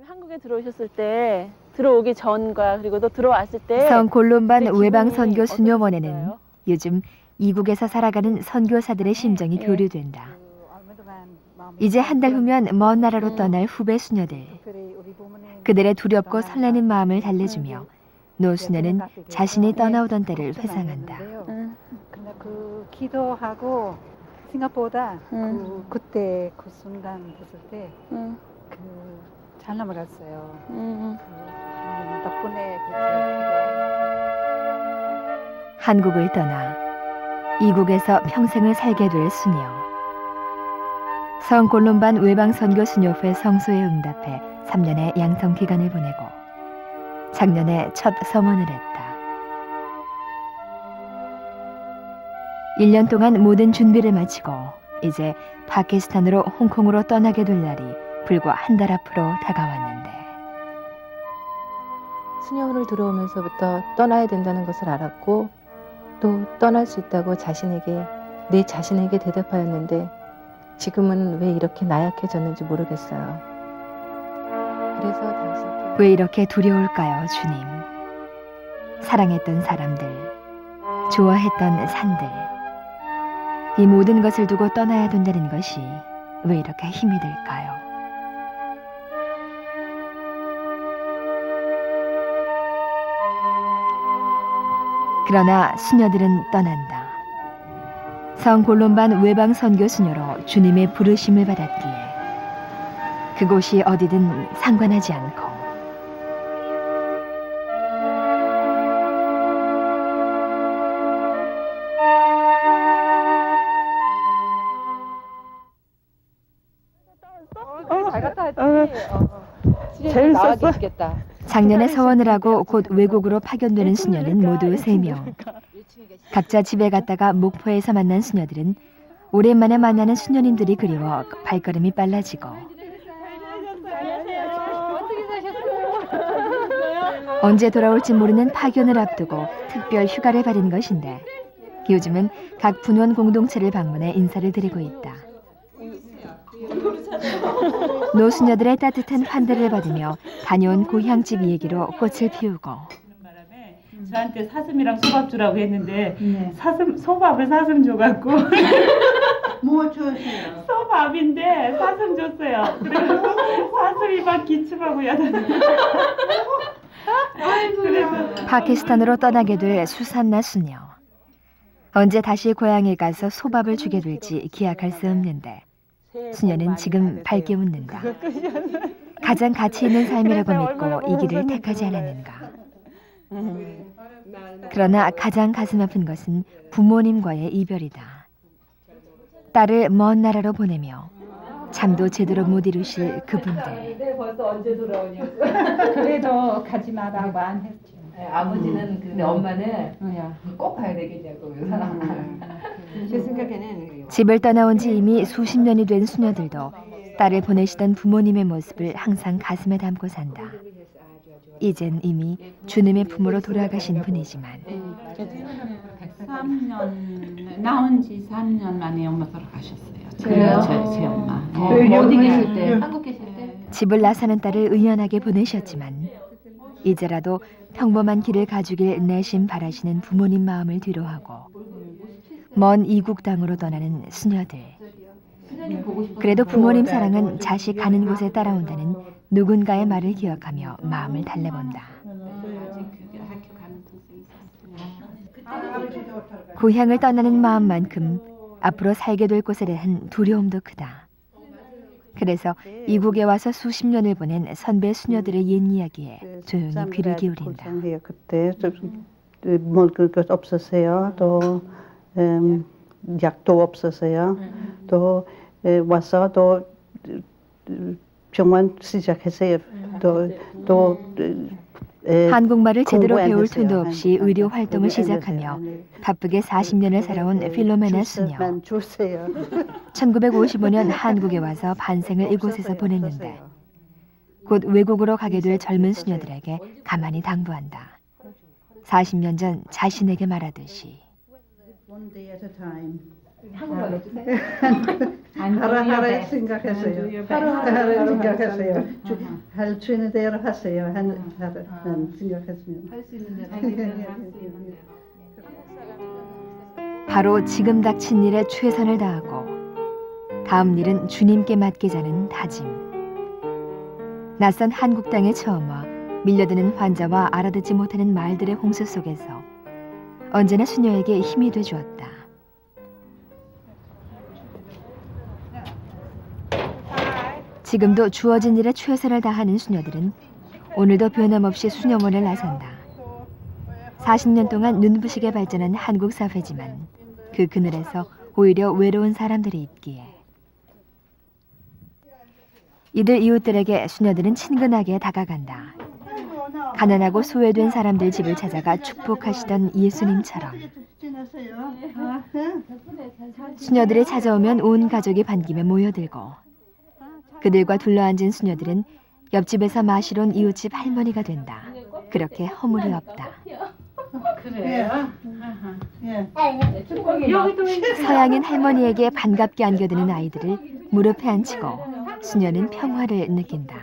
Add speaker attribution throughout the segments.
Speaker 1: 한국에 들어오셨을 때, 들어오기 전과 그리고 또 들어왔을 때
Speaker 2: 성골론반 외방선교 수녀원에는 요즘 이국에서 살아가는 선교사들의 심정이 교류된다. 이제 한 달 후면 먼 나라로 떠날 후배 수녀들. 그들의 두렵고 설레는 마음을 달래주며 노 수녀는 자신이 떠나오던 때를 회상한다.
Speaker 3: 그 기도하고 생각보다 그때 그 순간 봤을 때 잘 넘어갔어요. 덕분에
Speaker 2: 한국을 떠나 이국에서 평생을 살게 될 수녀. 성골론반 외방선교 수녀회 성소에 응답해 3년의 양성 기간을 보내고 작년에 첫 성원을 했다. 1년 동안 모든 준비를 마치고 이제 파키스탄으로 홍콩으로 떠나게 될 날이 불과 한 달 앞으로 다가왔는데
Speaker 4: 수녀원을 들어오면서부터 떠나야 된다는 것을 알았고 또 떠날 수 있다고 내 자신에게 대답하였는데 지금은 왜 이렇게 나약해졌는지 모르겠어요. 그래서 당신께
Speaker 2: 왜 이렇게 두려울까요, 주님? 사랑했던 사람들, 좋아했던 산들, 이 모든 것을 두고 떠나야 된다는 것이 왜 이렇게 힘이 들까요? 그러나 수녀들은 떠난다. 성골론반 외방선교 수녀로 주님의 부르심을 받았기에 그곳이 어디든 상관하지 않고
Speaker 4: 잘 갔다 왔지. 재밌었어.
Speaker 2: 작년에 서원을 하고 곧 외국으로 파견되는 수녀는 모두 3명. 각자 집에 갔다가 목포에서 만난 수녀들은 오랜만에 만나는 수녀님들이 그리워 발걸음이 빨라지고 언제 돌아올지 모르는 파견을 앞두고 특별 휴가를 받은 것인데 요즘은 각 분원 공동체를 방문해 인사를 드리고 있다. 노수녀들의 따뜻한 환대를 받으며 다녀온 고향집 얘기로 꽃을 피우고
Speaker 5: 저한테 사슴이랑 소밥 주라고 했는데 소밥을 사슴 줘갖고
Speaker 6: 뭐 주세요?
Speaker 5: 소밥인데 사슴 줬어요. 그래서 사슴이 막 기침하고 야단을 그래서
Speaker 2: 파키스탄으로 떠나게 될 수산나 수녀. 언제 다시 고향에 가서 소밥을 주게 될지 기약할 수 없는데 수녀는 지금 밝게 웃는다. 가장 가치 있는 삶이라고 믿고 이 길을 택하지 않았는가. 그러나 가장 가슴 아픈 것은 부모님과의 이별이다. 딸을 먼 나라로 보내며 잠도 제대로 못 이루실 그분들.
Speaker 5: 벌써 언제 돌아오냐고.
Speaker 3: 그래도 가지 마라고 안 했죠.
Speaker 4: 아버지는 근데 엄마는 꼭 가야 되겠냐고.
Speaker 6: 제 생각에는
Speaker 2: 집을 떠나온 지 이미 수십 년이 된 수녀들도 딸을 보내시던 부모님의 모습을 항상 가슴에 담고 산다. 이젠 이미 주님의 품으로 돌아가신 분이지만
Speaker 7: 3년 나온 지 3년 만에 엄마 돌아가셨어요.
Speaker 4: 그래요?
Speaker 7: 제 엄마.
Speaker 4: 어디 계실 때? 한국 계실 때?
Speaker 2: 집을 나서는 딸을 의연하게 보내셨지만 이제라도 평범한 길을 가주길 내심 바라시는 부모님 마음을 뒤로하고 먼 이국 땅으로 떠나는 수녀들. 그래도 부모님 사랑은 자식 가는 곳에 따라온다는 누군가의 말을 기억하며 마음을 달래본다. 고향을 떠나는 마음만큼 앞으로 살게 될 곳에 대한 두려움도 크다. 그래서 이국에 와서 수십 년을 보낸 선배 수녀들의 옛 이야기에 조용히 귀를 기울인다.
Speaker 6: 그때 먹을 것 없었어요. 또 약도 없었어요. 또 와서 또 병원 시작했어요. 또
Speaker 2: 한국말을 제대로
Speaker 6: 공부 안
Speaker 2: 배울
Speaker 6: 했어요.
Speaker 2: 틈도 없이 의료 활동을
Speaker 6: 공부 안
Speaker 2: 시작하며
Speaker 6: 했어요.
Speaker 2: 바쁘게 40년을 살아온 필로메나 수녀.
Speaker 6: 주세요.
Speaker 2: 1955년 한국에 와서 반생을 이곳에서 보냈는데 곧 외국으로 가게 될 젊은 수녀들에게 가만히 당부한다. 40년 전 자신에게 말하듯이
Speaker 6: One day at a time.
Speaker 4: 한국말로 해주세요.
Speaker 6: 하루하루 생각하세요. 하루하루 생각하세요. 할 수 있는 대로 하세요. 생각하세요.
Speaker 4: 할 수 있는 대로 할수 있는 대로.
Speaker 2: 바로 지금 닥친 일에 최선을 다하고 다음 일은 주님께 맡기자는 다짐. 낯선 한국 땅에 처음 와 밀려드는 환자와 알아듣지 못하는 말들의 홍수 속에서 언제나 수녀에게 힘이 돼 주었다. 지금도 주어진 일에 최선을 다하는 수녀들은 오늘도 변함없이 수녀원을 나선다. 40년 동안 눈부시게 발전한 한국 사회지만 그 그늘에서 오히려 외로운 사람들이 있기에 이들 이웃들에게 수녀들은 친근하게 다가간다. 가난하고 소외된 사람들 집을 찾아가 축복하시던 예수님처럼 수녀들이 찾아오면 온 가족이 반기며 모여들고 그들과 둘러앉은 수녀들은 옆집에서 마시러 온 이웃집 할머니가 된다. 그렇게 허물이 없다.
Speaker 7: 그래요?
Speaker 2: 서양인 할머니에게 반갑게 안겨드는 아이들을 무릎에 앉히고 수녀는 평화를 느낀다.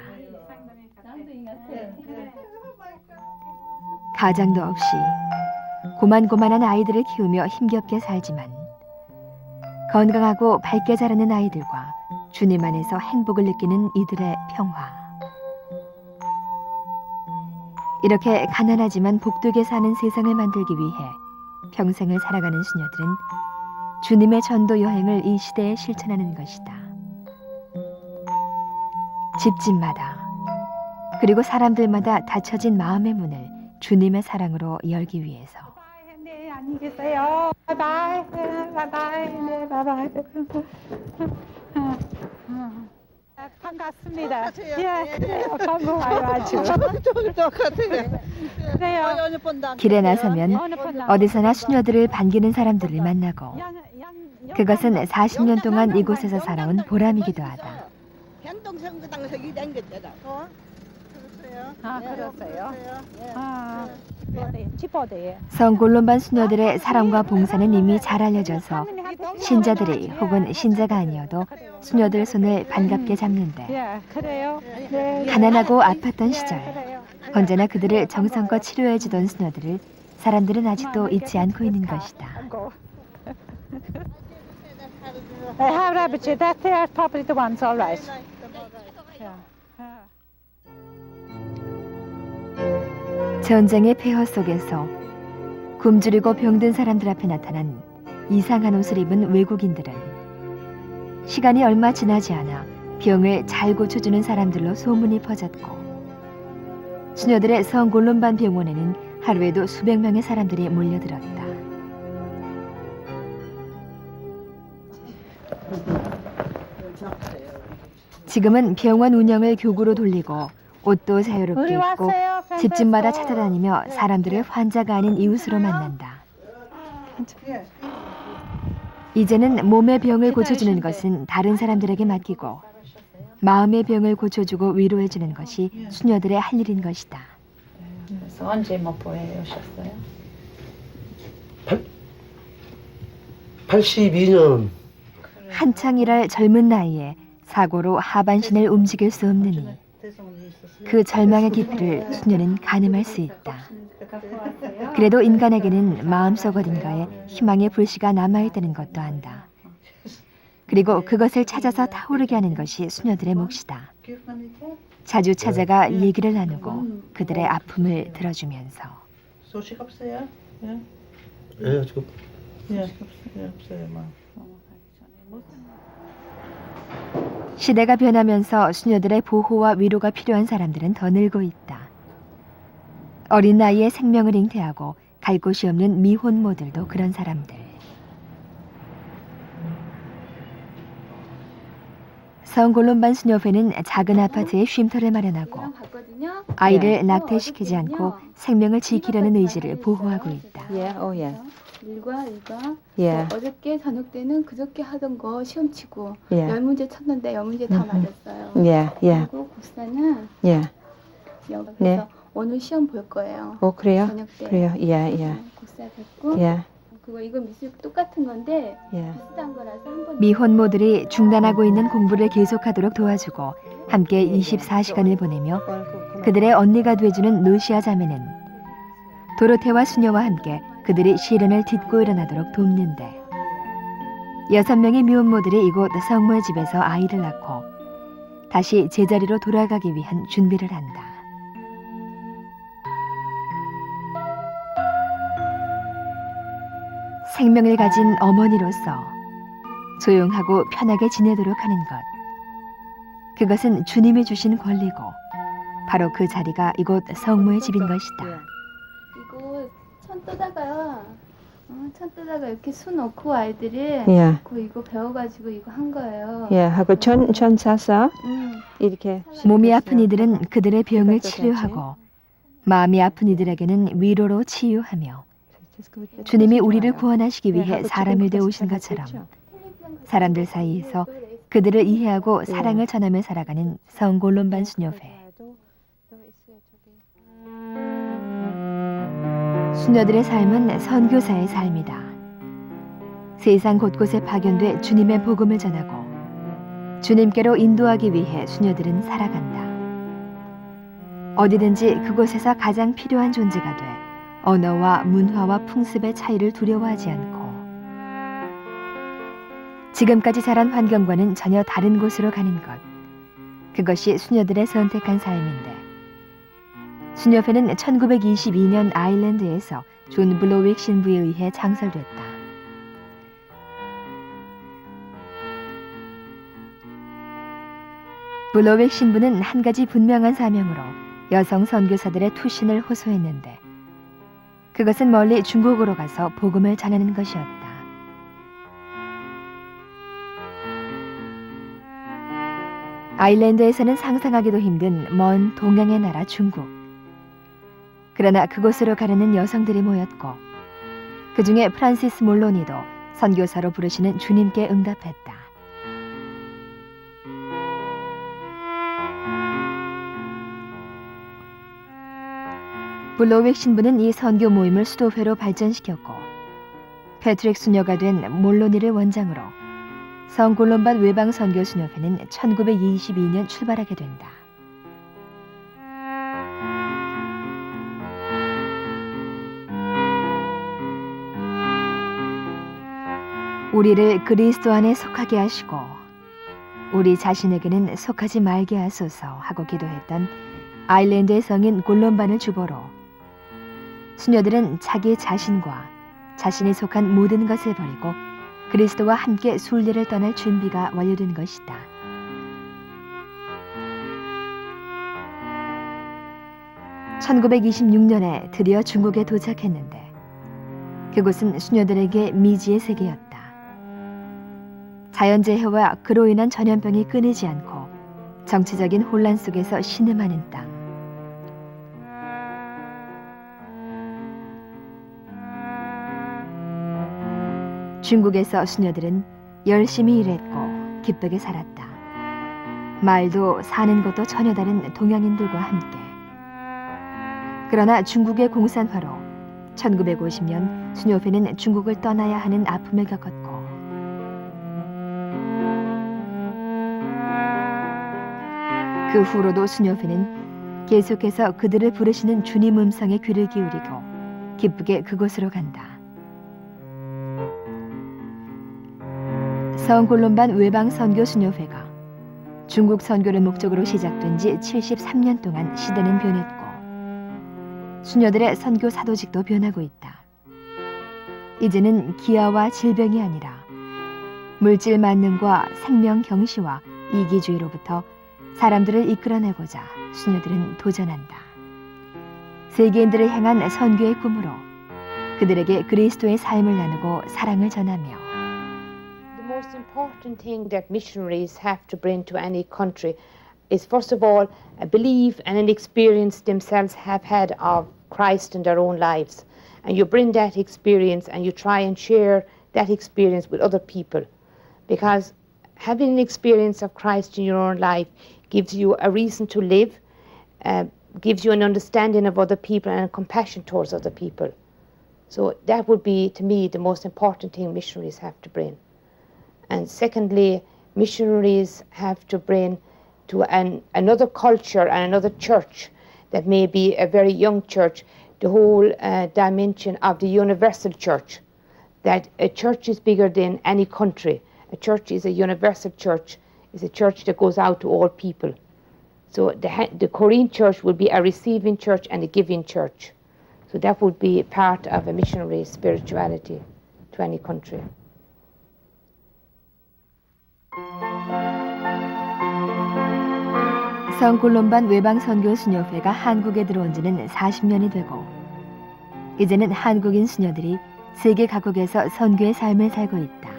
Speaker 2: 가장도 없이 고만고만한 아이들을 키우며 힘겹게 살지만 건강하고 밝게 자라는 아이들과 주님 안에서 행복을 느끼는 이들의 평화. 이렇게 가난하지만 복되게 사는 세상을 만들기 위해 평생을 살아가는 수녀들은 주님의 전도 여행을 이 시대에 실천하는 것이다. 집집마다 그리고 사람들마다 닫혀진 마음의 문을 주님의 사랑으로 열기 위해서.
Speaker 3: 네, 안녕히 계세요. 바이바이. 바이바이. 네, 바이바이. 반갑습니다. 예, 그래요. 반가워요, 아주. 그래요.
Speaker 2: 길에 나서면 어디서나 수녀들을 반기는 사람들을 만나고 그것은 40년 동안 이곳에서 살아온 보람이기도 하다.
Speaker 3: 아, 그랬어요. 아, 집어대요.
Speaker 2: 성골론반 수녀들의 사랑과 봉사는 이미 잘 알려져서 신자들이 혹은 신자가 아니어도 수녀들 손을 반갑게 잡는데
Speaker 3: 예, 그래요. 네,
Speaker 2: 가난하고 아팠던 시절
Speaker 3: 그래요.
Speaker 2: 언제나 그들을 정성껏 치료해주던 수녀들을 사람들은 아직도 잊지 않고 있는 것이다.
Speaker 3: 할아버지, that they are probably the ones, all right.
Speaker 2: 전쟁의 폐허 속에서 굶주리고 병든 사람들 앞에 나타난 이상한 옷을 입은 외국인들은 시간이 얼마 지나지 않아 병을 잘 고쳐주는 사람들로 소문이 퍼졌고 수녀들의 성골론반 병원에는 하루에도 수백 명의 사람들이 몰려들었다. 지금은 병원 운영을 교구로 돌리고 옷도 자유롭게 입고 집집마다 찾아다니며 사람들을 환자가 아닌 이웃으로 만난다. 이제는 몸의 병을 고쳐주는 것은 다른 사람들에게 맡기고 마음의 병을 고쳐주고 위로해주는 것이 수녀들의 할 일인 것이다.
Speaker 7: 그래서 언제 목포에 오셨어요?
Speaker 8: 82년.
Speaker 2: 한창 일할 젊은 나이에 사고로 하반신을 움직일 수 없느니 그 절망의 깊이를 수녀는 가늠할 수 있다. 그래도 인간에게는 마음속 어딘가에 희망의 불씨가 남아있다는 것도 안다. 그리고 그것을 찾아서 타오르게 하는 것이 수녀들의 몫이다. 자주 찾아가 얘기를 나누고 그들의 아픔을 들어주면서
Speaker 6: 소식 없어요?
Speaker 8: 예, 지금
Speaker 6: 없어요.
Speaker 2: 시대가 변하면서 수녀들의 보호와 위로가 필요한 사람들은 더 늘고 있다. 어린 나이에 생명을 잉태하고 갈 곳이 없는 미혼모들도 그런 사람들. 성골론반 수녀회는 작은 아파트에 쉼터를 마련하고 아이를 낙태시키지 않고 생명을 지키려는 의지를 보호하고 있다.
Speaker 1: 예, 예.
Speaker 9: 일과
Speaker 1: 예.
Speaker 9: 어저께 저녁 때는 그저께 하던 거 시험 치고
Speaker 1: 예.
Speaker 9: 10문제 쳤는데 10문제 다 맞았어요.
Speaker 1: 예, 예.
Speaker 9: 그리고 국사는
Speaker 1: 예.
Speaker 9: 그래서
Speaker 1: 네.
Speaker 9: 오늘 시험 볼 거예요.
Speaker 1: 그래요?
Speaker 9: 저녁 때.
Speaker 1: 그래요. 예, 예.
Speaker 9: 국사 듣고
Speaker 1: 예.
Speaker 9: 그거 이거 미술 똑같은 건데
Speaker 3: 예.
Speaker 9: 비슷한 거라서 한번
Speaker 2: 미혼모들이 중단하고 있는 공부를 계속하도록 도와주고 함께 24시간을 보내며 그들의 언니가 돼주는 루시아 자매는 도로테와 수녀와 함께 그들이 시련을 딛고 일어나도록 돕는데 6명의 미혼모들이 이곳 성모의 집에서 아이를 낳고 다시 제자리로 돌아가기 위한 준비를 한다. 생명을 가진 어머니로서 조용하고 편하게 지내도록 하는 것. 그것은 주님이 주신 권리고 바로 그 자리가 이곳 성모의 집인 것이다.
Speaker 9: 이거 천 뜨다가 천 뜨다가 이렇게 수 놓고 아이들이
Speaker 3: 예.
Speaker 9: 그 이거 배워가지고 이거 한 거예요.
Speaker 3: 예. 하고 천 사서 이렇게
Speaker 2: 몸이 아픈 이들은 그들의 병을 치료하고 마음이 아픈 이들에게는 위로로 치유하며 주님이 우리를 구원하시기 위해 사람이 되어 오신 것처럼 사람들 사이에서 그들을 이해하고 사랑을 전하며 살아가는 성골론반 수녀회. 수녀들의 삶은 선교사의 삶이다. 세상 곳곳에 파견돼 주님의 복음을 전하고 주님께로 인도하기 위해 수녀들은 살아간다. 어디든지 그곳에서 가장 필요한 존재가 돼 언어와 문화와 풍습의 차이를 두려워하지 않고 지금까지 자란 환경과는 전혀 다른 곳으로 가는 것. 그것이 수녀들의 선택한 삶인데 수녀회는 1922년 아일랜드에서 존 블로윅 신부에 의해 창설됐다. 블로윅 신부는 한 가지 분명한 사명으로 여성 선교사들의 투신을 호소했는데 그것은 멀리 중국으로 가서 복음을 전하는 것이었다. 아일랜드에서는 상상하기도 힘든 먼 동양의 나라 중국. 그러나 그곳으로 가려는 여성들이 모였고 그 중에 프란시스 몰로니도 선교사로 부르시는 주님께 응답했다. 블로윅 신부는 이 선교 모임을 수도회로 발전시켰고 패트릭 수녀가 된 몰로니를 원장으로 성골론반 외방 선교 수녀회는 1922년 출발하게 된다. 우리를 그리스도 안에 속하게 하시고 우리 자신에게는 속하지 말게 하소서 하고 기도했던 아일랜드의 성인 골론반을 주보로 수녀들은 자기 자신과 자신이 속한 모든 것을 버리고 그리스도와 함께 순례를 떠날 준비가 완료된 것이다. (1926년에) 드디어 중국에 도착했는데 그곳은 수녀들에게 미지의 세계였다. 자연재해와 그로 인한 전염병이 끊이지 않고 정치적인 혼란 속에서 신음하는 땅. 중국에서 수녀들은 열심히 일했고 기쁘게 살았다. 말도 사는 것도 전혀 다른 동양인들과 함께. 그러나 중국의 공산화로 1950년 수녀회는 중국을 떠나야 하는 아픔을 겪었고 그 후로도 수녀회는 계속해서 그들을 부르시는 주님 음성에 귀를 기울이고 기쁘게 그곳으로 간다. 성골론반 외방 선교 수녀회가 중국 선교를 목적으로 시작된 지 73년 동안 시대는 변했고 수녀들의 선교 사도직도 변하고 있다. 이제는 기아와 질병이 아니라 물질 만능과 생명 경시와 이기주의로부터 사람들을 이끌어내고자 수녀들은 도전한다. 세계인들을 향한 선교의 꿈으로 그들에게 그리스도의 삶을 나누고 사랑을 전하며
Speaker 10: The most important thing that missionaries have to bring to any country is first of all a belief and an experience themselves have had of Christ in their own lives. And you bring that experience and you try and share that experience with other people. Because having an experience of Christ in your own life gives you a reason to live, gives you an understanding of other people and a compassion towards other people. So that would be, to me, the most important thing missionaries have to bring. And secondly, missionaries have to bring to another culture and another church that may be a very young church, the whole dimension of the universal church, that a church is bigger than any country. A church is a universal church, is a church that goes out to all people. So the Korean church will be a receiving church and a giving church. So that would be part of a missionary spirituality to any country.
Speaker 2: 성콜롬반 외방선교 수녀회가 한국에 들어온 지는 40년이 되고 이제는 한국인 수녀들이 세계 각국에서 선교의 삶을 살고 있다.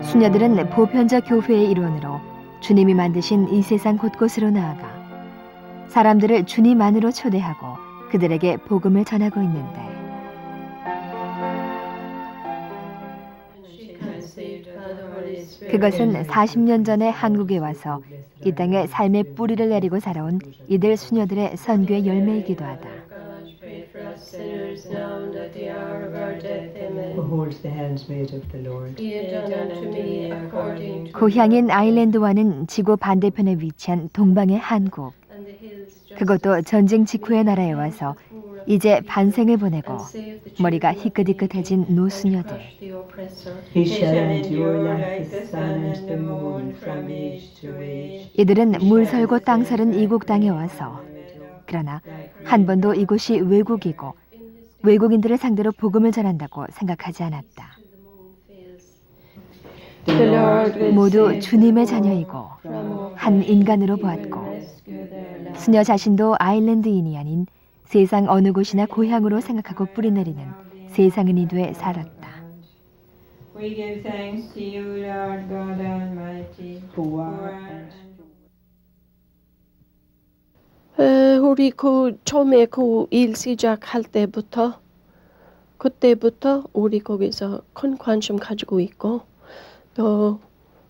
Speaker 2: 수녀들은 보편적 교회의 일원으로 주님이 만드신 이 세상 곳곳으로 나아가 사람들을 주님 안으로 초대하고 그들에게 복음을 전하고 있는데 그것은 40년 전에 한국에 와서 이 땅에 삶의 뿌리를 내리고 살아온 이들 수녀들의 선교의 열매이기도 하다. 고향인 아일랜드와는 지구 반대편에 위치한 동방의 한국. 그것도 전쟁 직후의 나라에 와서 이제 반생을 보내고 머리가 희끗희끗해진 노수녀들. 이들은 물설고 땅설은 이국 땅에 와서 그러나 한 번도 이곳이 외국이고 외국인들을 상대로 복음을 전한다고 생각하지 않았다. 모두 주님의 자녀이고 한 인간으로 보았고 수녀 자신도 아일랜드인이 아닌 세상 어느 곳이나 고향으로 생각하고 뿌리내리는 세상인이 돼 살았다.
Speaker 11: 우리 처음에 일 시작할 때부터 그때부터 우리 거기서 큰 관심 가지고 있고 또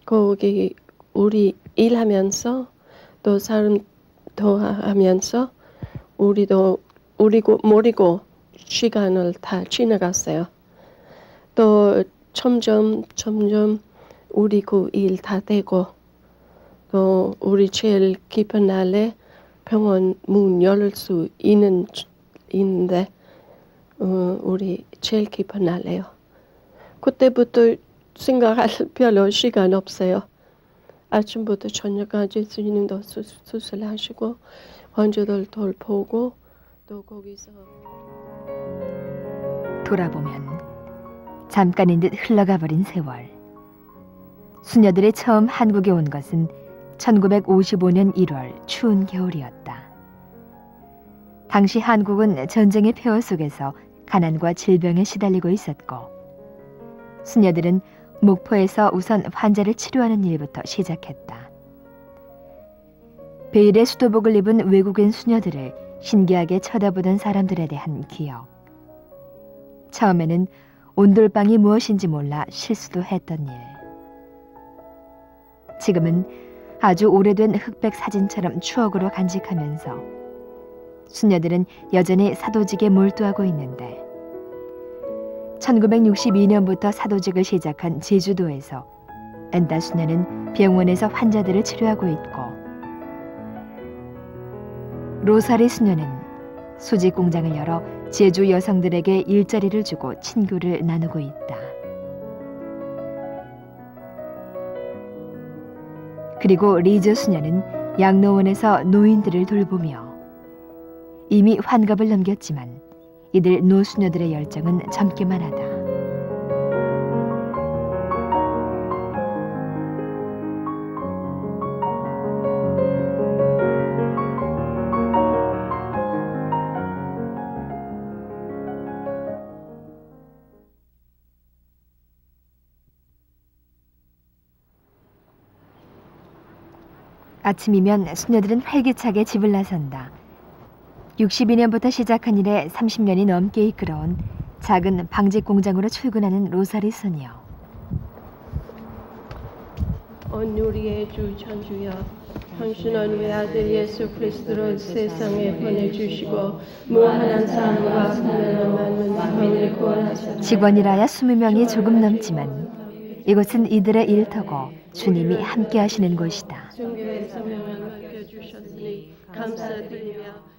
Speaker 11: 거기 우리 일하면서 또 사람 더 하면서 우리도 모르고 시간을 다 지나갔어요. 또 점점 우리 일 다 되고 또 우리 제일 깊은 날에 병원 문 열릴 수 있는데 우리 제일 깊은 날에요. 그때부터 생각할 별로 시간 없어요. 아침부터 저녁까지 스님도 수술하시고 환자들 돌보고 또 거기서
Speaker 2: 돌아보면 잠깐인 듯 흘러가 버린 세월. 수녀들이 처음 한국에 온 것은 1955년 1월 추운 겨울이었다. 당시 한국은 전쟁의 폐허 속에서 가난과 질병에 시달리고 있었고 수녀들은 목포에서 우선 환자를 치료하는 일부터 시작했다. 베일의 수도복을 입은 외국인 수녀들을 신기하게 쳐다보던 사람들에 대한 기억. 처음에는 온돌방이 무엇인지 몰라 실수도 했던 일. 지금은 아주 오래된 흑백 사진처럼 추억으로 간직하면서 수녀들은 여전히 사도직에 몰두하고 있는데 1962년부터 사도직을 시작한 제주도에서 엔다 수녀는 병원에서 환자들을 치료하고 있고 로사리 수녀는 수직 공장을 열어 제주 여성들에게 일자리를 주고 친교를 나누고 있다. 그리고 리즈 수녀는 양로원에서 노인들을 돌보며 이미 환갑을 넘겼지만 이들 노수녀들의 열정은 젊기만 하다. 아침이면 수녀들은 활기차게 집을 나선다. 62년부터 시작한 일에 30년이 넘게 이끌어온 작은 방직 공장으로 출근하는 로사리 수녀.
Speaker 11: 온누리의 주 천주여 당신은 우리 아들 예수 그리스도를 세상에 보내주시고 무한한 사랑과 사랑을 받는 마음을 구원하셨다.
Speaker 2: 직원이라야 20명이 조금 넘지만 이곳은 이들의 일터고 주님이 함께 하시는 곳이다.
Speaker 11: 순교의 사명을 맡겨주셨으니 감사드리며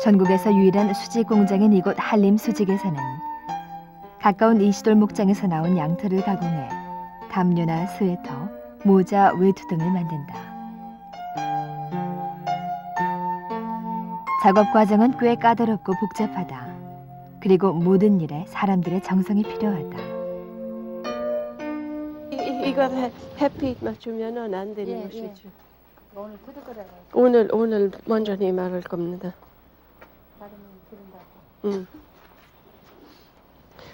Speaker 2: 전국에서 유일한 수직 공장인 이곳 한림 수직에서는 가까운 이시돌 목장에서 나온 양털을 가공해 담요나 스웨터, 모자, 외투 등을 만든다. 작업 과정은 꽤 까다롭고 복잡하다. 그리고 모든 일에 사람들의 정성이 필요하다.
Speaker 11: 이거 햇빛 맞추면은 안 되는 것이죠.
Speaker 1: 오늘 뜯어그래요.
Speaker 11: 오늘 먼저니 말할 겁니다.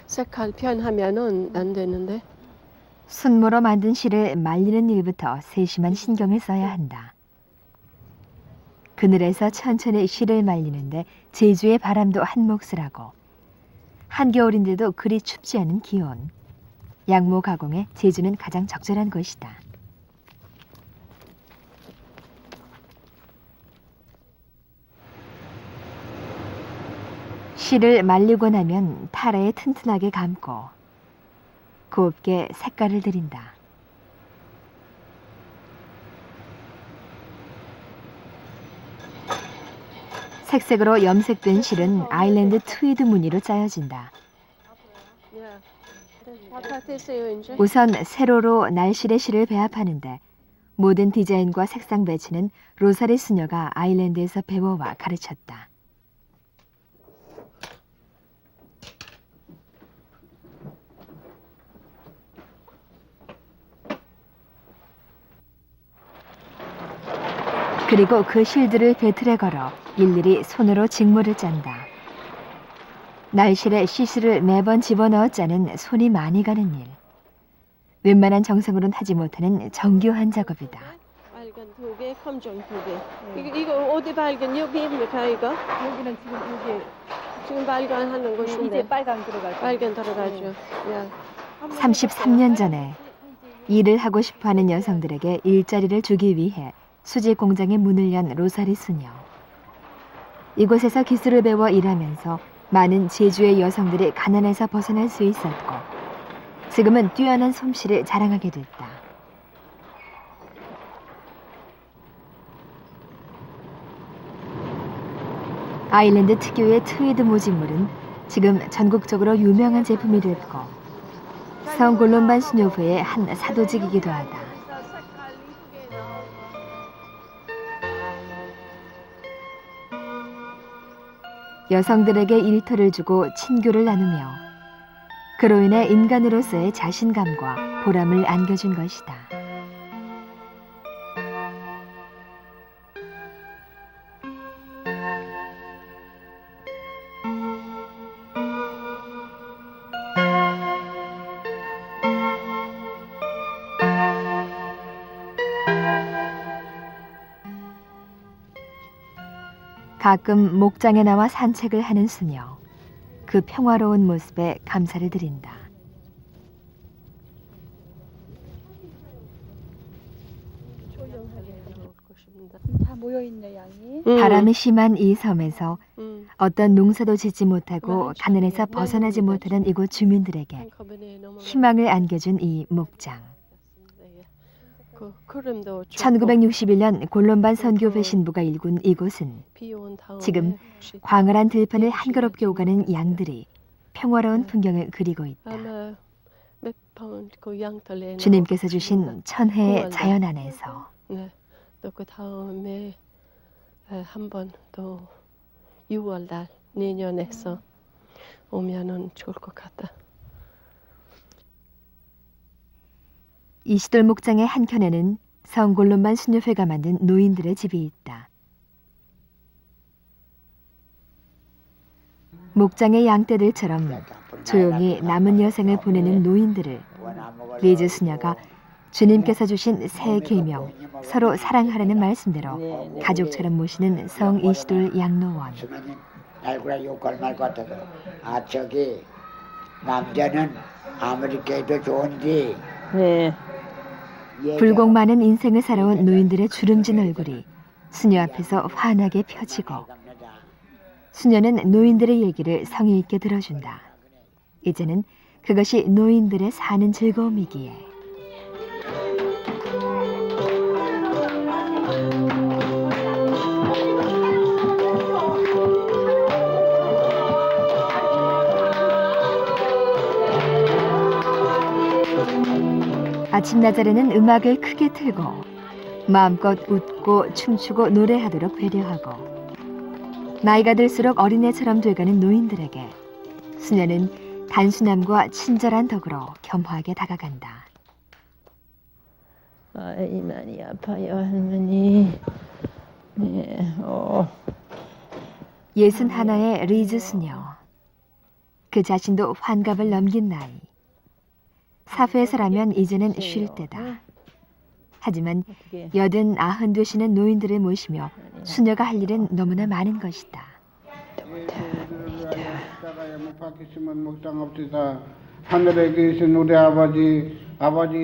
Speaker 11: 색깔 변하면은 안 되는데.
Speaker 2: 순모로 만든 실을 말리는 일부터 세심한 신경을 써야 한다. 그늘에서 천천히 실을 말리는데 제주의 바람도 한 몫을 하고 한겨울인데도 그리 춥지 않은 기온. 양모 가공에 제주는 가장 적절한 곳이다. 실을 말리고 나면 타라에 튼튼하게 감고 곱게 색깔을 들인다. 색색으로 염색된 실은 아일랜드 트위드 무늬로 짜여진다.
Speaker 11: 다 됐어요 이제.
Speaker 2: 우선 세로로 날실의 실을 배합하는데 모든 디자인과 색상 배치는 로사리 수녀가 아일랜드에서 배워와 가르쳤다. 그리고 그 실들을 배틀에 걸어 일일이 손으로 직물을 짠다. 날실에 시스를 매번 집어넣어 짜는 손이 많이 가는 일. 웬만한 정성으로는 하지 못하는 정교한 작업이다.
Speaker 11: 빨간 2개, 검정 2개. 이거 어디 빨간? 여기입니까 이거?
Speaker 1: 여기는 지금 이게
Speaker 11: 지금 빨간 하는 곳인데.
Speaker 1: 이제 빨강 들어갈
Speaker 11: 빨간 들어가죠. 야.
Speaker 2: 33년 전에 일을 하고 싶어하는 여성들에게 일자리를 주기 위해 수직 공장의 문을 연 로사리 수녀. 이곳에서 기술을 배워 일하면서 많은 제주의 여성들이 가난에서 벗어날 수 있었고 지금은 뛰어난 솜씨를 자랑하게 됐다. 아일랜드 특유의 트위드 모직물은 지금 전국적으로 유명한 제품이 됐고 성 골롬반 수녀부의 한 사도직이기도 하다. 여성들에게 일터를 주고 친교를 나누며 그로 인해 인간으로서의 자신감과 보람을 안겨준 것이다. 가끔 목장에 나와 산책을 하는 수녀. 그 평화로운 모습에 감사를 드린다.
Speaker 1: 다 모여있네 양이.
Speaker 2: 바람이 심한 이 섬에서 어떤 농사도 짓지 못하고 가난에서 벗어나지 못하는 이곳 주민들에게 희망을 안겨준 이 목장. 1961년 골롬반 선교회 신부가 일군 이곳은 지금 광활한 들판을 한가롭게 오가는 양들이 평화로운 풍경을 그리고 있다. 주님께서 주신 천혜의 자연 안에서
Speaker 11: 또 그 다음에 한 번 또 6월달 내년에서 오면은 좋을 것 같다.
Speaker 2: 이시돌 목장의 한켠에는 성 골롬반 수녀회가 만든 노인들의 집이 있다. 목장의 양떼들처럼 조용히 남은 여생을 보내는 노인들을 리즈 수녀가 주님께서 주신 새 계명, 서로 사랑하라는 말씀대로 가족처럼 모시는 성 이시돌 양로원.
Speaker 12: 날구라 욕할 말 같아도 아 저기 남자는 아메리카에도 좋은데
Speaker 1: 네.
Speaker 2: 굴곡 많은 인생을 살아온 노인들의 주름진 얼굴이 수녀 앞에서 환하게 펴지고 수녀는 노인들의 얘기를 성의 있게 들어준다. 이제는 그것이 노인들의 사는 즐거움이기에. 아침나절에는 음악을 크게 틀고 마음껏 웃고 춤추고 노래하도록 배려하고 나이가 들수록 어린애처럼 돼가는 노인들에게 수녀는 단순함과 친절한 덕으로 겸허하게 다가간다.
Speaker 1: 아이 많이 아파요 할머니. 네.
Speaker 2: 61의 리즈 수녀. 그 자신도 환갑을 넘긴 나이. 사회에서라면 이제는 쉴 때다. 하지만 89 되시는 노인들을 모시며 수녀가 할 일은 너무나 많은 것이다.
Speaker 13: 하늘에 계신 우리 아버지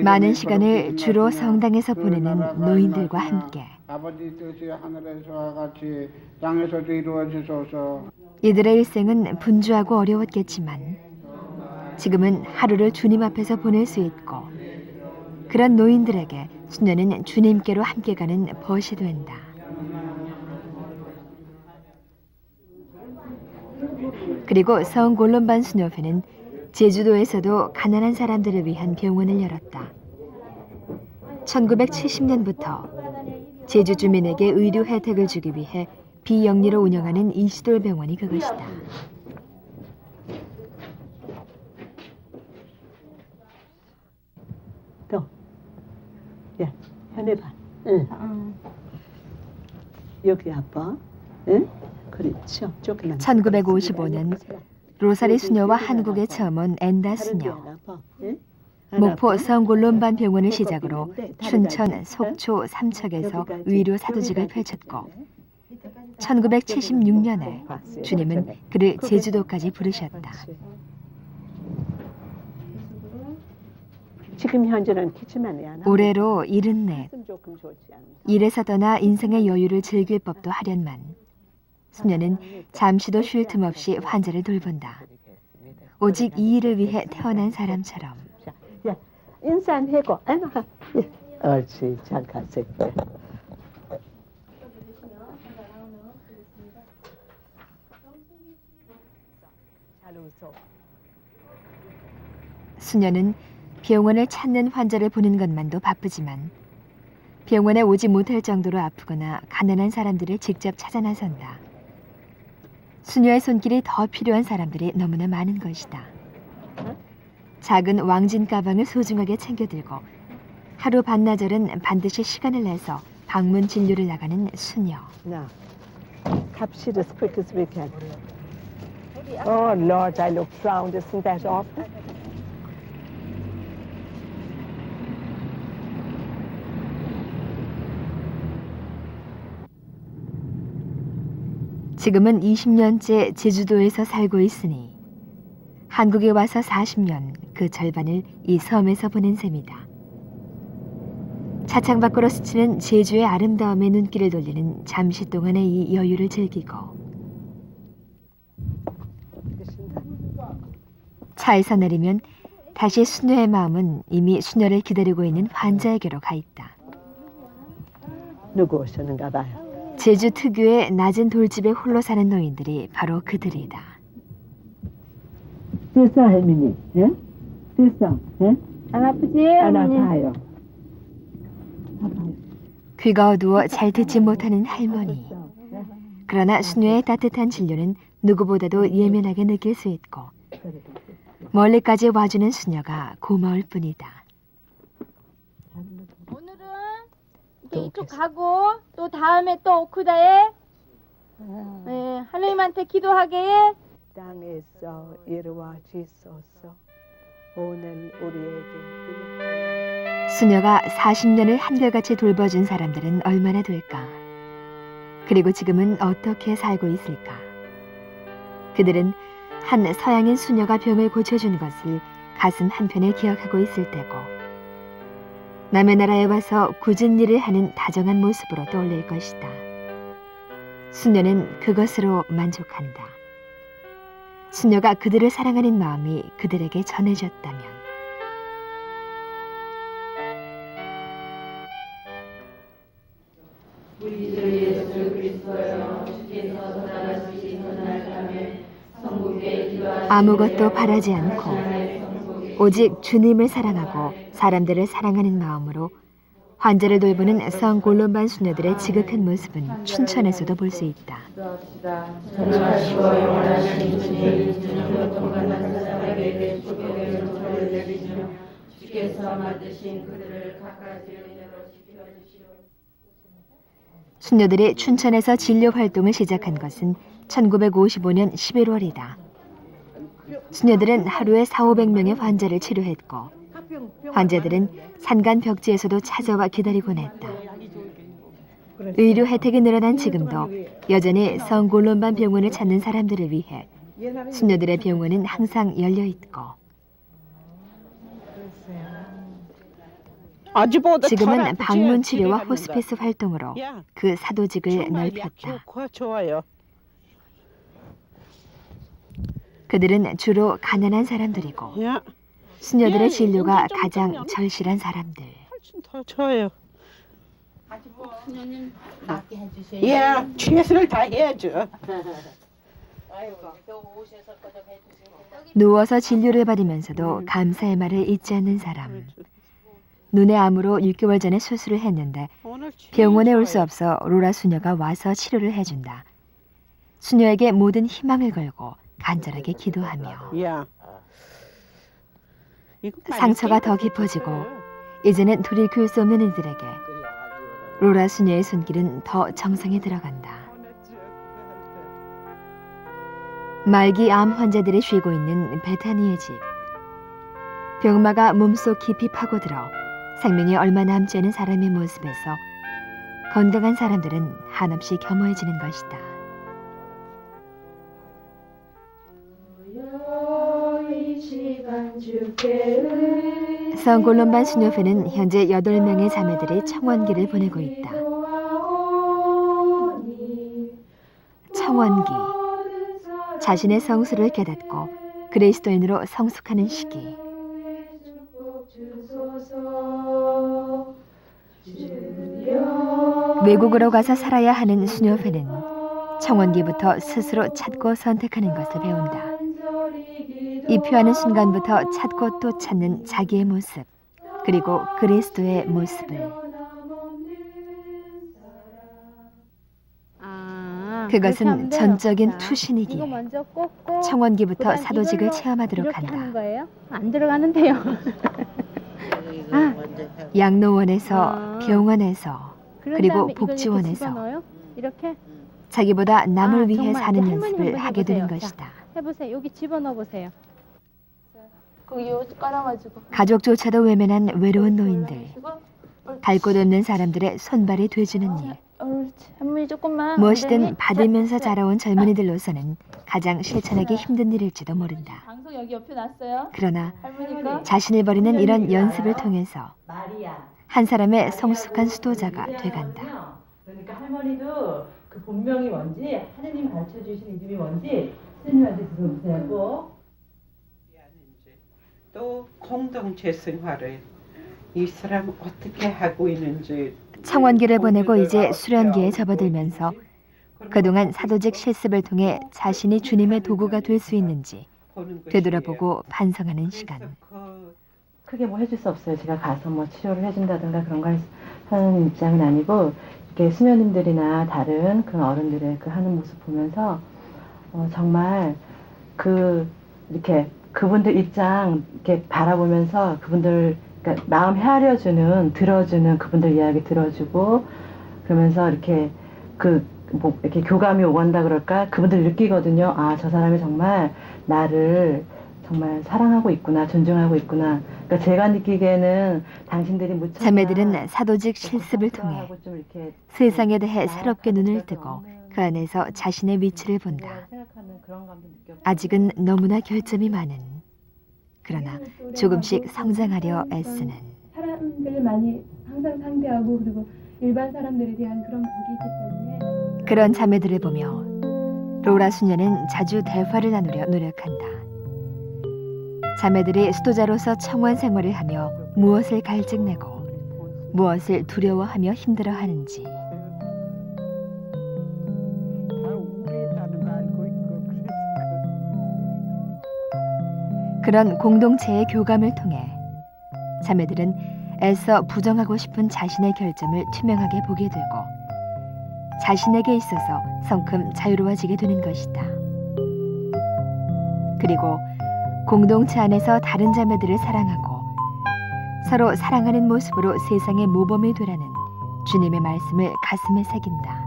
Speaker 2: 많은 시간을 주로 성당에서 보내는 노인들과 함께
Speaker 13: 아버지 뜻이 하늘에서와 같이 땅에서도 이루어지소서.
Speaker 2: 이들의 일생은 분주하고 어려웠겠지만 지금은 하루를 주님 앞에서 보낼 수 있고 그런 노인들에게 수녀는 주님께로 함께 가는 벗이 된다. 그리고 성 골론반 수녀회는 제주도에서도 가난한 사람들을 위한 병원을 열었다. 1970년부터 제주 주민에게 의료 혜택을 주기 위해 비영리로 운영하는 이수돌 병원이 그것이다.
Speaker 6: 야, 해내봐. 응. 여기 아파? 응? 그렇죠. 조금만.
Speaker 2: 1955년 로사리 수녀와 한국에 처음 온 엔다 수녀. 목포 성골론반 병원을 시작으로 춘천, 속초, 삼척에서 의료 사도직을 펼쳤고 1976년에 주님은 그를 제주도까지 부르셨다.
Speaker 6: 지금 현재는 기침만이야.
Speaker 2: 올해로 74. 일에서 떠나 인생의 여유를 즐길 법도 하련만 수녀는 잠시도 쉴 틈 없이 환자를 돌본다. 오직 이 일을 위해 태어난 사람처럼.
Speaker 6: 야, 인사하고 안아가. 옳지, 잘 가세요.
Speaker 2: 수녀는 병원을 찾는 환자를 보는 것만도 바쁘지만 병원에 오지 못할 정도로 아프거나 가난한 사람들을 직접 찾아 나선다. 수녀의 손길이 더 필요한 사람들이 너무나 많은 것이다. 작은 왕진 가방을 소중하게 챙겨들고 하루 반나절은 반드시 시간을 내서 방문 진료를 나가는 수녀.
Speaker 6: Now, capture as quick as we can. Oh Lord, I look drowned. Isn't that awful?
Speaker 2: 지금은 20년째 제주도에서 살고 있으니 한국에 와서 40년 그 절반을 이 섬에서 보낸 셈이다. 차창 밖으로 스치는 제주의 아름다움에 눈길을 돌리는 잠시 동안의 이 여유를 즐기고 차에서 내리면 다시 수녀의 마음은 이미 수녀를 기다리고 있는 환자에게로 가 있다.
Speaker 6: 누구 오셨는가 봐요.
Speaker 2: 제주 특유의 낮은 돌집에 홀로 사는 노인들이 바로 그들이다.
Speaker 6: 됐어, 할머니. 예? 됐어. 예?
Speaker 9: 안 아프지?
Speaker 6: 안 아파요.
Speaker 2: 귀가 어두워 잘 듣지 못하는 할머니. 그러나 수녀의 따뜻한 진료는 누구보다도 예민하게 느낄 수 있고 멀리까지 와주는 수녀가 고마울 뿐이다.
Speaker 9: 오늘은 이렇게 이쪽 가고 또 다음에 또 오쿠다에 하나님한테 기도하게 해.
Speaker 6: 땅에서 이루어지소서. 오늘 우리에게
Speaker 2: 수녀가 40년을 한결같이 돌봐준 사람들은 얼마나 될까? 그리고 지금은 어떻게 살고 있을까? 그들은 한 서양인 수녀가 병을 고쳐준 것을 가슴 한편에 기억하고 있을 때고 남의 나라에 와서 굳은 일을 하는 다정한 모습으로 떠올릴 것이다. 수녀는 그것으로 만족한다. 수녀가 그들을 사랑하는 마음이 그들에게 전해졌다면.
Speaker 11: 우리 주 예수 그리스도여 주께서 전하시기 전할까매 성국에 기도하시는
Speaker 2: 아무것도 바라지 않고 오직 주님을 사랑하고 사람들을 사랑하는 마음으로 환자를 돌보는 성 골롬반 수녀들의 지극한 모습은 춘천에서도 볼 수 있다.
Speaker 11: 전하시고 영원하신 주님 주님으로 통과한 사람에게 축복의 전파를 내리시며 주께서 만드신 그들을 갖가지 은혜로 지켜주시오.
Speaker 2: 수녀들이 춘천에서 진료 활동을 시작한 것은 1955년 11월이다. 수녀들은 하루에 400~500명의 환자를 치료했고 환자들은 산간 벽지에서도 찾아와 기다리곤 했다. 의료 혜택이 늘어난 지금도 여전히 성 골롬반 병원을 찾는 사람들을 위해 수녀들의 병원은 항상 열려 있고 지금은 방문 치료와 호스피스 활동으로 그 사도직을 넓혔다.
Speaker 6: 좋아요.
Speaker 2: 그들은 주로 가난한 사람들이고 수녀들의 진료가 가장 절실한 사람들.
Speaker 6: 더 좋아요.
Speaker 7: 수녀님 낫게 해주세요.
Speaker 6: 예, 최선을 다해야죠.
Speaker 2: 누워서 진료를 받으면서도 감사의 말을 잊지 않는 사람. 눈의 암으로 6개월 전에 수술을 했는데 병원에 올 수 없어 로라 수녀가 와서 치료를 해준다. 수녀에게 모든 희망을 걸고 간절하게 기도하며 상처가 더 깊어지고 이제는 돌이킬 수 없는 이들에게 로라 수녀의 손길은 더 정성에 들어간다. 말기 암 환자들이 쉬고 있는 베타니의 집. 병마가 몸속 깊이 파고들어 생명이 얼마 남지 않은 사람의 모습에서 건강한 사람들은 한없이 겸허해지는 것이다. 성 골롬반 수녀회는 현재 8명의 자매들이 청원기를 보내고 있다. 청원기. 자신의 성수를 깨닫고 그리스도인으로 성숙하는 시기. 외국으로 가서 살아야 하는 수녀회는 청원기부터 스스로 찾고 선택하는 것을 배운다. 입효하는 순간부터 찾고 또 찾는 자기의 모습, 그리고 그리스도의 모습을. 그것은 전적인 투신이기에 청원기부터 사도직을 체험하도록 한다.
Speaker 9: 안 들어가는데요.
Speaker 2: 양로원에서, 병원에서, 그리고 복지원에서
Speaker 9: 이렇게
Speaker 2: 자기보다 남을 위해 사는 연습을 하게 되는 것이다.
Speaker 9: 해보세요. 여기 집어넣어 보세요.
Speaker 1: 거기 요 깔아가지고.
Speaker 2: 가족조차도 외면한 외로운 노인들, 갈 곳 없는 사람들의 손발이 돼주는 일.
Speaker 1: 할머니 조금만.
Speaker 2: 무엇이든 받으면서 자라온 젊은이들로서는 가장 실천하기 힘든 일일지도 모른다.
Speaker 1: 방송 여기 옆에 놨어요.
Speaker 2: 그러나
Speaker 1: 할머니가
Speaker 2: 자신을 버리는 이런 연습을 통해서 한 사람의 성숙한 수도자가 돼간다.
Speaker 5: 그러니까 할머니도 그 본명이 뭔지 하느님 가르쳐 주신 이름이 뭔지 스님한테 들어보세요.
Speaker 3: 또 공동체 생활을 이 사람 어떻게 하고 있는지
Speaker 2: 청원기를 보내고 이제 수련기에 접어들면서 그동안 사도직 실습을 통해 자신이 주님의 도구가 될 수 있는지 되돌아보고 반성하는 시간.
Speaker 5: 크게 뭐 해줄 수 없어요. 제가 가서 뭐 치료를 해준다든가 그런 걸 하는 입장은 아니고 이렇게 수녀님들이나 다른 그런 어른들의 그 하는 모습 보면서 정말 이렇게 그분들 입장 이렇게 바라보면서 그분들 그러니까 마음 헤아려주는 들어주는 그분들 이야기 들어주고 그러면서 이렇게 이렇게 교감이 오간다 그럴까 그분들 느끼거든요. 아, 저 사람이 정말 나를 정말 사랑하고 있구나, 존중하고 있구나. 그러니까 제가 느끼기에는 당신들이 무척
Speaker 2: 자매들은 사도직 실습을 통해 세상에 대해 새롭게 눈을 뜨고 그 안에서 자신의 위치를 본다. 아직은 너무나 결점이 많은, 그러나 조금씩 성장하려 애쓰는.
Speaker 11: 사람들을 많이 항상 상대하고 그리고 일반 사람들에 대한 그런 벽이 있기 때문에
Speaker 2: 그런 자매들을 보며 로라 수녀는 자주 대화를 나누려 노력한다. 자매들이 수도자로서 청원 생활을 하며 무엇을 갈증내고 무엇을 두려워하며 힘들어하는지, 그런 공동체의 교감을 통해 자매들은 애써 부정하고 싶은 자신의 결점을 투명하게 보게 되고 자신에게 있어서 성큼 자유로워지게 되는 것이다. 그리고 공동체 안에서 다른 자매들을 사랑하고 서로 사랑하는 모습으로 세상의 모범이 되라는 주님의 말씀을 가슴에 새긴다.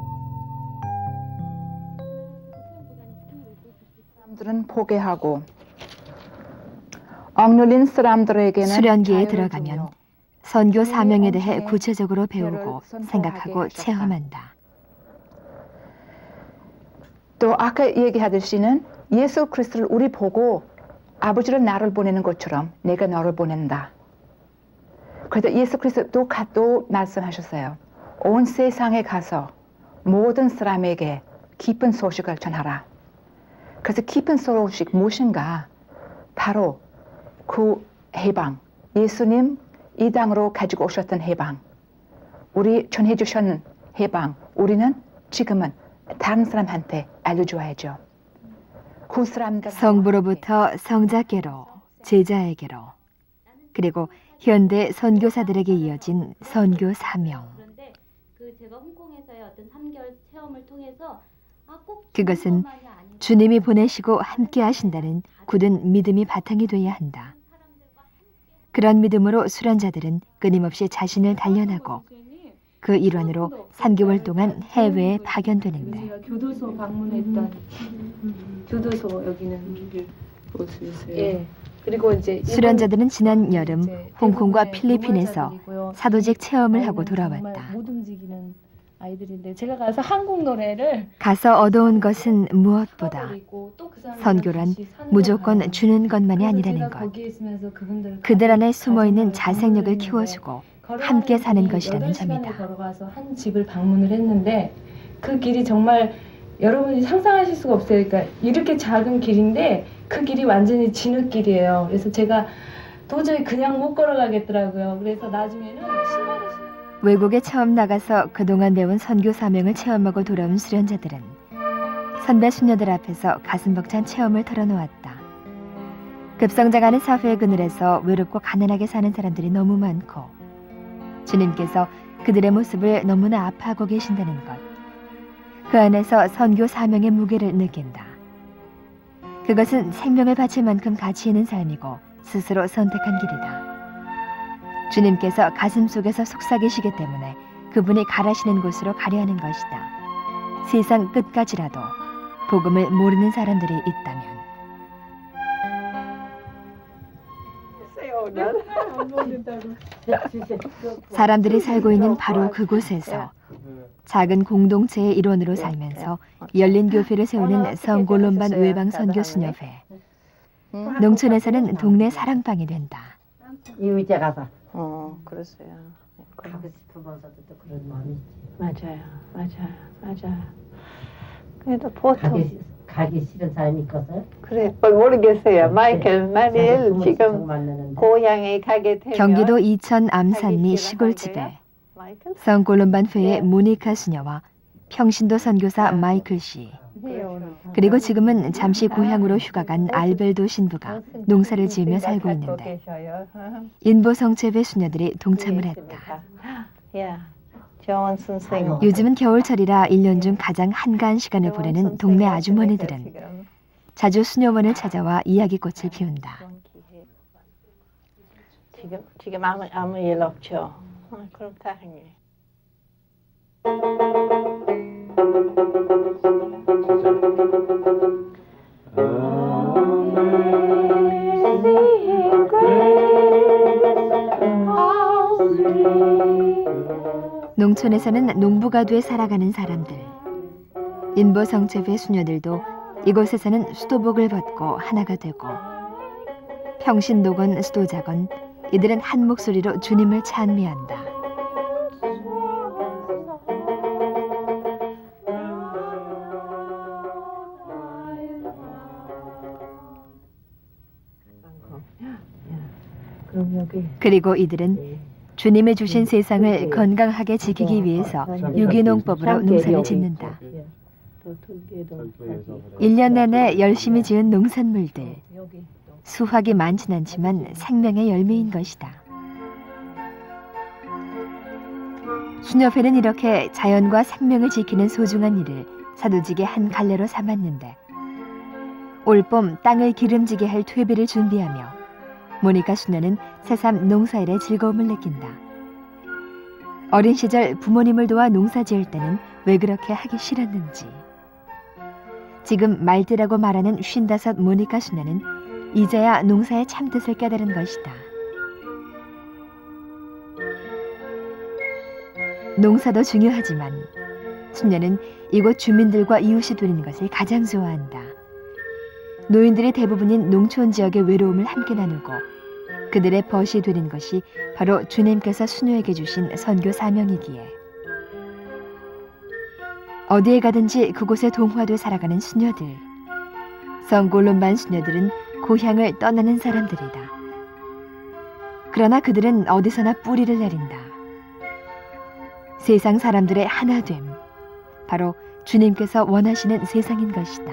Speaker 4: 사람들은 포기하고 억눌린 사람들에게는
Speaker 2: 수련기에
Speaker 4: 자유를
Speaker 2: 들어가면
Speaker 4: 주며
Speaker 2: 선교 사명에 대해
Speaker 4: 온전히
Speaker 2: 구체적으로
Speaker 4: 별을
Speaker 2: 배우고
Speaker 4: 선포하게
Speaker 2: 생각하고
Speaker 4: 하셨다.
Speaker 2: 체험한다.
Speaker 4: 또 아까 얘기하듯이는 예수 그리스도를 우리 보고 아버지를 나를 보내는 것처럼 내가 너를 보낸다. 그래서 예수 그리스도 또 말씀하셨어요. 온 세상에 가서 모든 사람에게 기쁜 소식을 전하라. 그래서 기쁜 소식 무엇인가? 바로 그 해방, 예수님 이 땅으로 가지고 오셨던 해방, 우리 전해 주셨는 해방, 우리는 지금은 다른 사람한테 알려줘야죠. 그 사람들
Speaker 2: 성부로부터 성자께로, 제자에게로, 그리고 현대 선교사들에게 이어진 선교 사명.
Speaker 14: 그런데 제가 홍콩에서의 어떤 3개월 체험을 통해서
Speaker 2: 그것은 주님이 보내시고 함께 하신다는 굳은 믿음이 바탕이 돼야 한다. 그런 믿음으로 수련자들은 끊임없이 자신을 단련하고 그 일환으로 3개월 동안 해외에 파견되는데,
Speaker 11: 제가 교도소 방문했던 교도소 여기는 예. 그리고 이제
Speaker 2: 수련자들은 지난 여름
Speaker 11: 이제
Speaker 2: 홍콩과
Speaker 11: 대부분의
Speaker 2: 필리핀에서
Speaker 11: 노말자들이고요.
Speaker 2: 사도직 체험을 하고
Speaker 11: 아이는
Speaker 2: 돌아왔다.
Speaker 11: 정말 못 움직이는 아이들인데 제가 가서 한국 노래를
Speaker 2: 가서 얻어온 것은 무엇보다
Speaker 11: 또 그 사람들이랑
Speaker 2: 선교란
Speaker 11: 같이 사는
Speaker 2: 무조건
Speaker 11: 거예요.
Speaker 2: 주는 것만이
Speaker 11: 그래서
Speaker 2: 아니라는
Speaker 11: 제가
Speaker 2: 것.
Speaker 11: 거기에 있으면서 그분들
Speaker 2: 그들 안에 숨어있는
Speaker 11: 가정을
Speaker 2: 자생력을
Speaker 11: 방문을
Speaker 2: 키워주고
Speaker 11: 했는데
Speaker 2: 함께 사는
Speaker 11: 걸어가는
Speaker 2: 것이라는
Speaker 11: 길이 8시간을
Speaker 2: 점이다.
Speaker 11: 걸어가서 한 집을 방문을 했는데 그 길이 정말 여러분이 상상하실 수가 없어요. 그러니까 이렇게 작은 길인데 그 길이 완전히 진흙길이에요. 그래서 제가 도저히 그냥 못 걸어가겠더라고요. 그래서 나중에는 신발을
Speaker 2: 외국에 처음 나가서 그동안 배운 선교 사명을 체험하고 돌아온 수련자들은 선배 수녀들 앞에서 가슴 벅찬 체험을 털어놓았다. 급성장하는 사회의 그늘에서 외롭고 가난하게 사는 사람들이 너무 많고 주님께서 그들의 모습을 너무나 아파하고 계신다는 것. 그 안에서 선교 사명의 무게를 느낀다. 그것은 생명을 바칠 만큼 가치 있는 삶이고 스스로 선택한 길이다. 주님께서 가슴 속에서 속삭이시기 때문에 그분이 가라시는 곳으로 가려 하는 것이다. 세상 끝까지라도 복음을 모르는 사람들이 있다면. 사람들이 살고 있는 바로 그곳에서 작은 공동체의 일원으로 살면서 열린 교회를 세우는 성골론반 외방 선교 수녀회. 농촌에서는 동네 사랑방이 된다.
Speaker 6: 이제 가서.
Speaker 3: 그러세요.
Speaker 6: 가고 싶으면서도 또 그런 마음이 있지.
Speaker 3: 맞아요. 그래도 보통
Speaker 6: 가기 싫은 사람이 있거든.
Speaker 3: 그래, 모르겠어요. 마이클 만일
Speaker 6: 부모
Speaker 3: 지금
Speaker 6: 지금 만나는데.
Speaker 3: 고향에 가게 되면
Speaker 2: 경기도 이천 암산리 시골집에 성골론반 회의 모니카 수녀와 평신도 선교사 마이클 씨, 그리고 지금은 잠시 고향으로 휴가간 알벨도 신부가 농사를 지으며 살고 있는데 인보성체회 수녀들이 동참을 했다.
Speaker 3: 정원 선생.
Speaker 2: 요즘은 겨울철이라 1년 중 가장 한가한 시간을 보내는 동네 아주머니들은 자주 수녀원을 찾아와 이야기꽃을 피운다.
Speaker 3: 지금 아무 일 없죠. 그럼 다행이에요.
Speaker 2: 농촌에서는 농부가 돼 살아가는 사람들. 인보성체회 수녀들도 이곳에서는 수도복을 벗고 하나가 되고 평신도건 수도자건 이들은 한 목소리로 주님을 찬미한다. 그리고 이들은 주님이 주신 세상을 건강하게 지키기 위해서 유기농법으로 농사를 짓는다. 1년 내내 열심히 지은 농산물들. 수확이 많진 않지만 생명의 열매인 것이다. 수녀회는 이렇게 자연과 생명을 지키는 소중한 일을 사도직의 한 갈래로 삼았는데 올봄 땅을 기름지게 할 퇴비를 준비하며 모니카 수녀는 새삼 농사일의 즐거움을 느낀다. 어린 시절 부모님을 도와 농사 지을 때는 왜 그렇게 하기 싫었는지. 지금 말띠라고 말하는 55 모니카 수녀는 이제야 농사의 참뜻을 깨달은 것이다. 농사도 중요하지만 수녀는 이곳 주민들과 이웃이 되는 것을 가장 좋아한다. 노인들이 대부분인 농촌 지역의 외로움을 함께 나누고 그들의 벗이 되는 것이 바로 주님께서 수녀에게 주신 선교 사명이기에 어디에 가든지 그곳에 동화돼 살아가는 수녀들. 성골론반 수녀들은 고향을 떠나는 사람들이다. 그러나 그들은 어디서나 뿌리를 내린다. 세상 사람들의 하나됨, 바로 주님께서 원하시는 세상인 것이다.